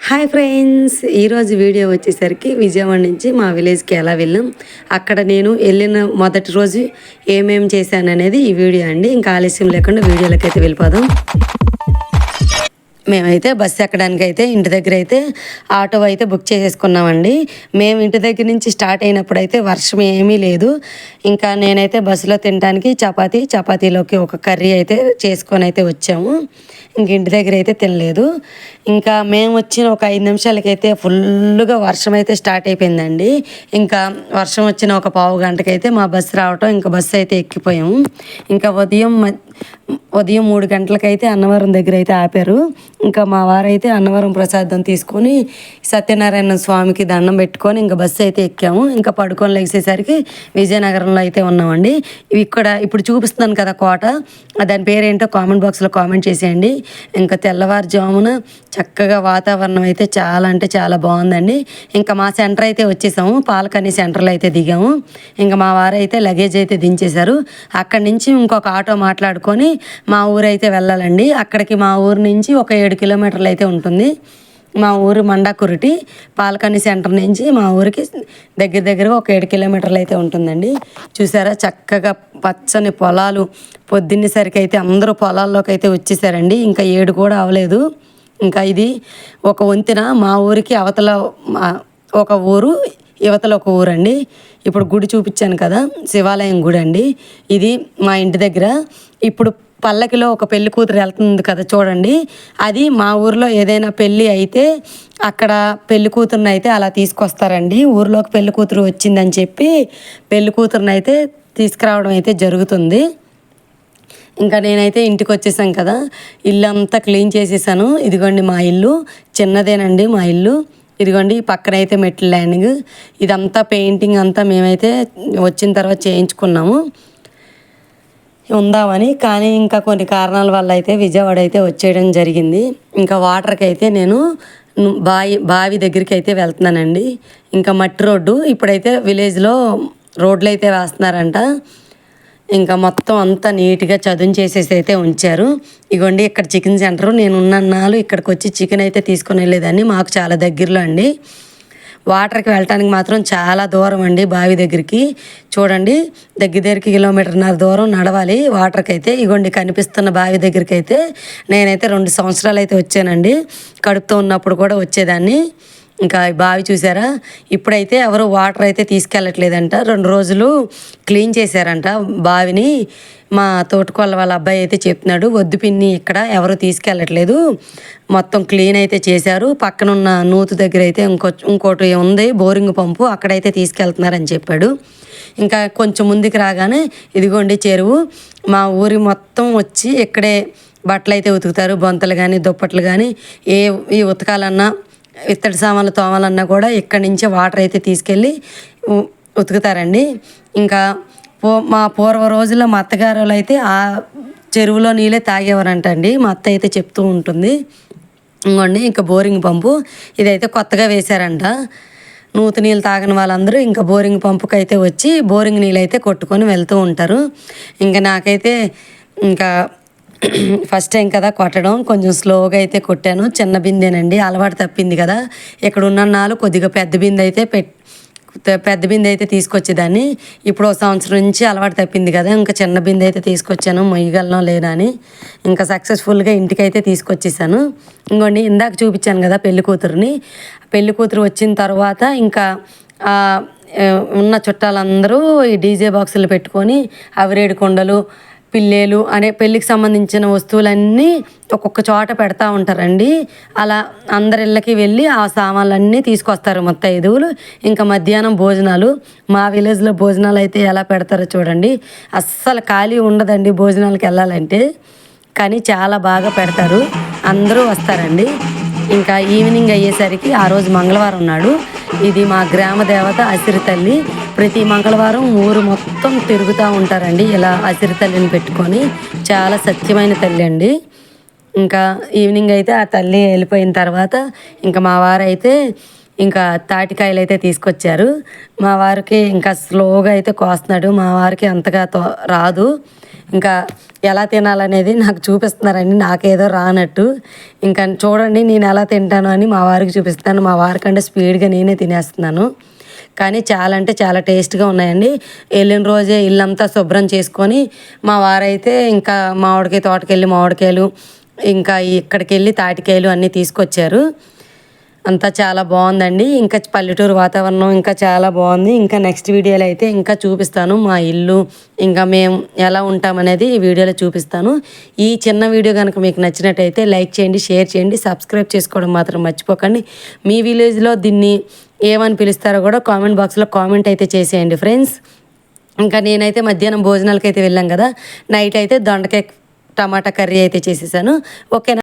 Hi friends, ఈరోజు video వచ్చేసరికి విజయవాడ నుంచి మా విలేజ్కి ఎలా వెళ్ళాం, అక్కడ నేను వెళ్ళిన మొదటి రోజు ఏమేమి చేశాను అనేది ఈ వీడియో అండి. ఇంకా ఆలస్యం లేకుండా వీడియోలోకి అయితే వెళ్ళిపోదాం. మేమైతే బస్సు ఎక్కడానికి అయితే ఇంటి దగ్గర అయితే ఆటో అయితే బుక్ చేసేసుకున్నామండి. మేము ఇంటి దగ్గర నుంచి స్టార్ట్ అయినప్పుడు అయితే వర్షం ఏమీ లేదు. ఇంకా నేనైతే బస్సులో తినడానికి చపాతీలోకి ఒక కర్రీ అయితే చేసుకొని అయితే వచ్చాము. ఇంక ఇంటి దగ్గర అయితే తినలేదు. ఇంకా మేము వచ్చిన ఒక 5 నిమిషాలకైతే ఫుల్గా వర్షం అయితే స్టార్ట్ అయిపోయిందండి. ఇంకా వర్షం వచ్చిన ఒక పావు గంటకైతే మా బస్సు రావటం, ఇంకా బస్సు అయితే ఎక్కిపోయాము. ఇంకా ఉదయం 3 గంటలకైతే అన్నవరం దగ్గర అయితే ఆపారు. ఇంకా మా వారైతే అన్నవరం ప్రసాదం తీసుకొని సత్యనారాయణ స్వామికి దండం పెట్టుకొని ఇంకా బస్సు అయితే ఎక్కాము. ఇంకా పడుకొని లేచేసరికి విజయనగరంలో అయితే ఉన్నామండి. ఇప్పుడు చూపిస్తున్నాను కదా కోట, దాని పేరేంటో కామెంట్ బాక్స్లో కామెంట్ చేసేయండి. ఇంకా తెల్లవారుజామున చక్కగా వాతావరణం అయితే చాలా అంటే చాలా బాగుందండి. ఇంకా మా సెంటర్ అయితే వచ్చేసాము, పాలకని సెంటర్లో అయితే దిగాము. ఇంకా మా వారు అయితే లగేజ్ అయితే దించేశారు. అక్కడి నుంచి ఇంకొక ఆటో మాట్లాడుకొని మా ఊరు అయితే వెళ్ళాలండి. అక్కడికి మా ఊరు నుంచి ఒక 7 కిలోమీటర్లు అయితే ఉంటుంది. మా ఊరు మండాకురిటి, పాలకని సెంటర్ నుంచి మా ఊరికి దగ్గర ఒక 7 కిలోమీటర్లు అయితే ఉంటుందండి. చూసారా చక్కగా పచ్చని పొలాలు, పొద్దున్నేసరికి అయితే అందరూ పొలాల్లోకి అయితే వచ్చేసారండి. ఇంకా 7 కూడా అవ్వలేదు. ఇంకా ఇది ఒక వంతెన, మా ఊరికి అవతల ఒక ఊరు, యువతల ఒక ఊరండి. ఇప్పుడు గుడి చూపించాను కదా, శివాలయం గుడి అండి ఇది మా ఇంటి దగ్గర. ఇప్పుడు పల్లకిలో ఒక పెళ్లి కూతురు వెళ్తుంది కదా చూడండి, అది మా ఊర్లో ఏదైనా పెళ్ళి అయితే అక్కడ పెళ్లి కూతురుని అయితే అలా తీసుకొస్తారండి. ఊర్లోకి పెళ్లి కూతురు వచ్చిందని చెప్పి పెళ్లి కూతురుని అయితే తీసుకురావడం అయితే జరుగుతుంది. ఇంకా నేనైతే ఇంటికి వచ్చేసాను కదా, ఇల్లు అంతా క్లీన్ చేసేసాను. ఇదిగోండి మా ఇల్లు, చిన్నదేనండి మా ఇల్లు. ఇదిగోండి పక్కనైతే మెట్ల ల్యాండింగ్, ఇదంతా పెయింటింగ్ అంతా మేమైతే వచ్చిన తర్వాత చేయించుకున్నాము ఉందామని. కానీ ఇంకా కొన్ని కారణాల వల్ల అయితే విజయవాడ అయితే వచ్చేయడం జరిగింది. ఇంకా వాటర్కి అయితే నేను బావి దగ్గరికి అయితే వెళ్తున్నానండి. ఇంకా మట్టి రోడ్డు, ఇప్పుడైతే విలేజ్లో రోడ్లు అయితే వేస్తున్నారంట. ఇంకా మొత్తం అంతా నీట్గా చదును చేసేసి అయితే ఉంచారు. ఇగోండి ఇక్కడ చికెన్ సెంటరు, నేను ఉన్నన్నాళ్ళు ఇక్కడికి వచ్చి చికెన్ అయితే తీసుకొని వెళ్ళేదాన్ని. మాకు చాలా దగ్గరలో అండి. వాటర్కి వెళ్ళటానికి మాత్రం చాలా దూరం అండి బావి దగ్గరికి. చూడండి దగ్గరికి 1.5 కిలోమీటర్ దూరం నడవాలి వాటర్కి అయితే. ఇగోండి కనిపిస్తున్న బావి దగ్గరికి అయితే నేనైతే 2 సంవత్సరాలు అయితే వచ్చానండి. కడుపుతో ఉన్నప్పుడు కూడా వచ్చేదాన్ని. ఇంకా బావి చూసారా, ఇప్పుడైతే ఎవరు వాటర్ అయితే తీసుకెళ్ళట్లేదంట. 2 రోజులు క్లీన్ చేశారంట బావిని. మా తోటకోళ్ళ వాళ్ళ అబ్బాయి అయితే చెప్తున్నాడు, వద్దు పిన్ని ఇక్కడ ఎవరు తీసుకెళ్ళట్లేదు, మొత్తం క్లీన్ అయితే చేశారు. పక్కనున్న నూతు దగ్గర అయితే ఇంకోటి ఉంది బోరింగ్ పంపు, అక్కడైతే తీసుకెళ్తున్నారని చెప్పాడు. ఇంకా కొంచెం ముందుకు రాగానే ఇదిగోండి చెరువు. మా ఊరి మొత్తం వచ్చి ఇక్కడే బట్టలు అయితే ఉతుకుతారు. బొంతలు కానీ దుప్పట్లు కానీ ఈ ఉతకాలన్నా ఇత్తడి సామాన్లు తోమాలన్నా కూడా ఇక్కడి నుంచే వాటర్ అయితే తీసుకెళ్ళి ఉతుకుతారండి. ఇంకా మా పూర్వ రోజుల్లో మా అత్తగారు అయితే ఆ చెరువులో నీళ్ళే తాగేవారంట అండి. మా అత్త అయితే చెప్తూ ఉంటుంది. ఇంకోండి ఇంకా బోరింగ్ పంపు ఇదైతే కొత్తగా వేశారంట. నూతి నీళ్ళు తాగని వాళ్ళందరూ ఇంకా బోరింగ్ పంపుకి అయితే వచ్చి బోరింగ్ నీళ్ళు అయితే కొట్టుకొని వెళ్తూ ఉంటారు. ఇంకా నాకైతే ఇంకా ఫస్ట్ టైం కదా కొట్టడం, కొంచెం స్లోగా అయితే కొట్టాను. చిన్న బిందెనండి, అలవాటు తప్పింది కదా. ఇక్కడ ఉన్న కొద్దిగా పెద్ద బిందె అయితే తీసుకొచ్చేదాన్ని. ఇప్పుడు 1 సంవత్సరం నుంచి అలవాటు తప్పింది కదా, ఇంకా చిన్న బిందె అయితే తీసుకొచ్చాను, మొయ్యగలను లేదా అని. ఇంకా సక్సెస్ఫుల్గా ఇంటికైతే తీసుకొచ్చేసాను. ఇంకోండి ఇందాక చూపించాను కదా పెళ్లి కూతురు వచ్చిన తర్వాత ఇంకా ఉన్న చుట్టాలందరూ ఈ డీజే బాక్సులు పెట్టుకొని అవిరేడు కొండలు, పిల్లేలు అనే పెళ్ళికి సంబంధించిన వస్తువులన్నీ ఒక్కొక్క చోట పెడతా ఉంటారండి. అలా అందరి ఇళ్ళకి వెళ్ళి ఆ సామాన్లన్నీ తీసుకొస్తారు ముత్తైదువులు. ఇంకా మధ్యాహ్నం భోజనాలు, మా విలేజ్లో భోజనాలు అయితే ఎలా పెడతారో చూడండి. అస్సలు ఖాళీ ఉండదండి భోజనాలకు వెళ్ళాలంటే, కానీ చాలా బాగా పెడతారు. అందరూ వస్తారండి. ఇంకా ఈవినింగ్ అయ్యేసరికి ఆ రోజు మంగళవారం నాడు, ఇది మా గ్రామ దేవత అసిరి తల్లి. ప్రతి మంగళవారం ఊరు మొత్తం తిరుగుతూ ఉంటారండి ఇలా అసిరి తల్లిని పెట్టుకొని. చాలా సత్యమైన తల్లి అండి. ఇంకా ఈవినింగ్ అయితే ఆ తల్లి వెళ్ళిపోయిన తర్వాత ఇంకా మా వారైతే ఇంకా తాటికాయలు అయితే తీసుకొచ్చారు. మా వారికి ఇంకా స్లోగా అయితే కోస్తున్నాడు, మా వారికి అంతగా రాదు. ఇంకా ఎలా తినాలనేది నాకు చూపిస్తున్నారండి, నాకేదో రానట్టు. ఇంకా చూడండి నేను ఎలా తింటాను అని మా వారికి చూపిస్తాను. మా వారికంటే స్పీడ్గా నేనే తినేస్తున్నాను. కానీ చాలా అంటే చాలా టేస్ట్గా ఉన్నాయండి. వెళ్ళిన రోజే ఇల్లంతా శుభ్రం చేసుకొని మా వారైతే ఇంకా మామిడికాయ తోటకెళ్ళి మామిడికాయలు, ఇంకా ఇక్కడికి వెళ్ళి తాటికాయలు అన్నీ తీసుకొచ్చారు. అంతా చాలా బాగుందండి. ఇంకా పల్లెటూరు వాతావరణం ఇంకా చాలా బాగుంది. ఇంకా నెక్స్ట్ వీడియోలో అయితే ఇంకా చూపిస్తాను మా ఇల్లు, ఇంకా మేము ఎలా ఉంటామనేది ఈ వీడియోలో చూపిస్తాను. ఈ చిన్న వీడియో కనుక మీకు నచ్చినట్టయితే లైక్ చేయండి, షేర్ చేయండి, సబ్స్క్రైబ్ చేసుకోవడం మాత్రం మర్చిపోకండి. మీ విలేజ్లో దీన్ని ఏమని పిలుస్తారో కూడా కామెంట్ బాక్స్లో కామెంట్ అయితే చేసేయండి ఫ్రెండ్స్. ఇంకా నేనైతే మధ్యాహ్నం భోజనాలకైతే వెళ్ళాం కదా, నైట్ అయితే దొండకాయ టమాటా కర్రీ అయితే చేసేసాను. ఓకేనా?